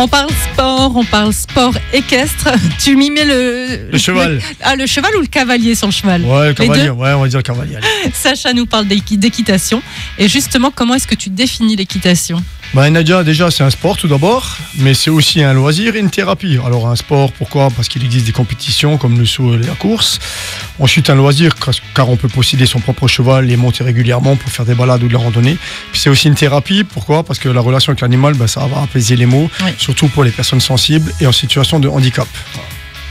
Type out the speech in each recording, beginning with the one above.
On parle sport équestre. Tu m'y mets le cheval. Le cheval ou le cavalier sur le cheval? Ouais, le cavalier, ouais, on va dire le cavalier. Allez. Sacha nous parle d'équitation. Et justement, comment est-ce que tu définis l'équitation? Nadia, déjà, c'est un sport tout d'abord, mais c'est aussi un loisir et une thérapie. Alors, un sport, pourquoi? Parce qu'il existe des compétitions comme le saut et la course. Ensuite, un loisir, car on peut posséder son propre cheval et monter régulièrement pour faire des balades ou de la randonnée. Puis, c'est aussi une thérapie, pourquoi? Parce que la relation avec l'animal, ça va apaiser les maux, oui. Surtout pour les personnes sensibles et en situation de handicap.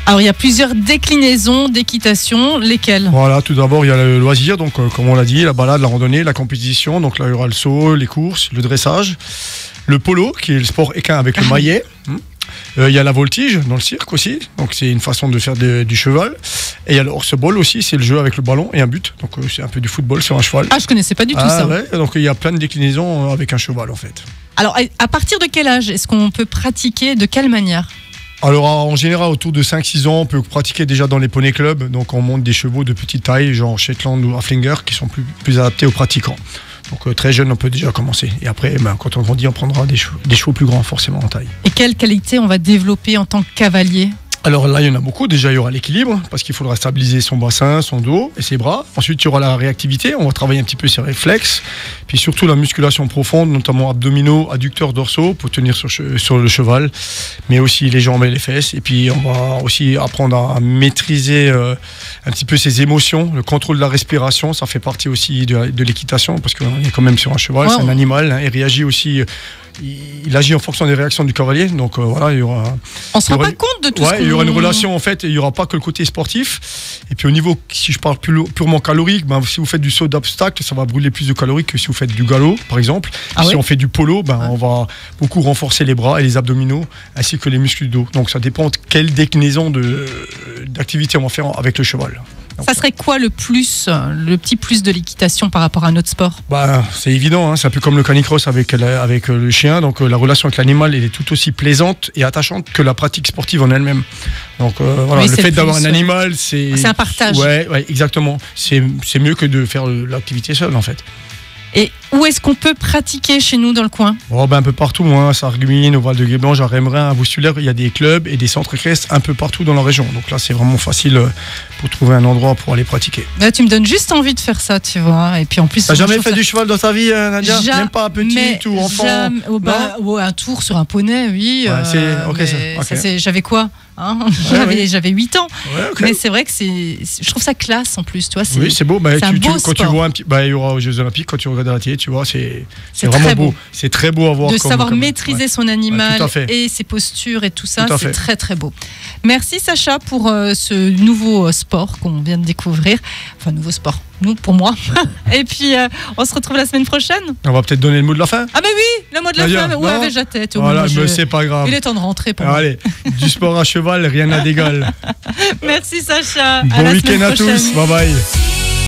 Alors, il y a plusieurs déclinaisons d'équitation, lesquelles? Voilà, tout d'abord, il y a le loisir, donc comme on l'a dit, la balade, la randonnée, la compétition. Donc là, il y aura le saut, les courses, le dressage. Le polo, qui est le sport équin avec le maillet. Il y a la voltige dans le cirque aussi, donc c'est une façon de faire du cheval. Et il y a le horseball aussi, c'est le jeu avec le ballon et un but. Donc c'est un peu du football sur un cheval. Ah, je connaissais pas du tout ça. Ouais, donc il y a plein de déclinaisons avec un cheval en fait. Alors, à partir de quel âge est-ce qu'on peut pratiquer? De quelle manière? Alors en général autour de 5-6 ans on peut pratiquer déjà dans les poney clubs. Donc on monte des chevaux de petite taille genre Shetland ou Haflinger qui sont plus adaptés aux pratiquants. Donc très jeune on peut déjà commencer. Et après quand on grandit on prendra des chevaux plus grands forcément en taille. Et quelles qualités on va développer en tant que cavalier? Alors là, il y en a beaucoup. Déjà, il y aura l'équilibre, parce qu'il faudra stabiliser son bassin, son dos et ses bras. Ensuite, il y aura la réactivité. On va travailler un petit peu ses réflexes. Puis surtout, la musculation profonde, notamment abdominaux, adducteurs dorsaux, pour tenir sur le cheval. Mais aussi les jambes et les fesses. Et puis, on va aussi apprendre à maîtriser un petit peu ses émotions. Le contrôle de la respiration, ça fait partie aussi de l'équitation, parce qu'on est quand même sur un cheval, c'est un animal. Il réagit aussi... Il agit en fonction des réactions du cavalier, donc voilà, il y aura. On se rend pas compte de tout ça. Il y aura une relation en fait, et il y aura pas que le côté sportif. Et puis au niveau, si je parle purement calorique, si vous faites du saut d'obstacle, ça va brûler plus de calories que si vous faites du galop, par exemple. Si on fait du polo, on va beaucoup renforcer les bras et les abdominaux, ainsi que les muscles du dos. Donc ça dépend de quelle déclinaison d'activité on va faire avec le cheval. Ça serait quoi le petit plus de l'équitation par rapport à un autre sport? C'est évident, c'est un peu comme le canicross avec le chien. Donc la relation avec l'animal elle est tout aussi plaisante et attachante que la pratique sportive en elle-même. Donc voilà, le fait d'avoir un animal, c'est un partage. Ouais, exactement. C'est mieux que de faire l'activité seule en fait. Et où est-ce qu'on peut pratiquer chez nous dans le coin? Un peu partout, à Sarreguemines, au Val-de-Guéblange, à Rémerin, à Voussulaire, il y a des clubs et des centres équestres un peu partout dans la région. Donc là, c'est vraiment facile pour trouver un endroit pour aller pratiquer. Là, tu me donnes juste envie de faire ça, tu vois. Et puis en plus, t'as jamais fait du cheval dans ta vie, Nadia? Même pas petite ou enfant? Un tour sur un poney, oui. J'avais quoi? J'avais 8 ans. Mais c'est vrai que je trouve ça classe en plus, tu vois. Oui, c'est beau. Quand tu vois un petit, il y aura aux Jeux Olympiques, quand tu regardes à la télé, tu vois, c'est vraiment beau. C'est très beau à voir. De savoir maîtriser son animal et ses postures et tout ça, c'est très très beau. Merci Sacha pour ce nouveau sport qu'on vient de découvrir. Enfin, nouveau sport. Nous, pour moi. Et puis, on se retrouve la semaine prochaine. On va peut-être donner le mot de la fin. Ah, oui, le mot de la fin. Ouais, j'ai la tête. Voilà, mais c'est pas grave. Il est temps de rentrer pour moi. Allez, du sport à cheval, rien n'a d'égal. Merci Sacha. Bon week-end à tous. Bye bye.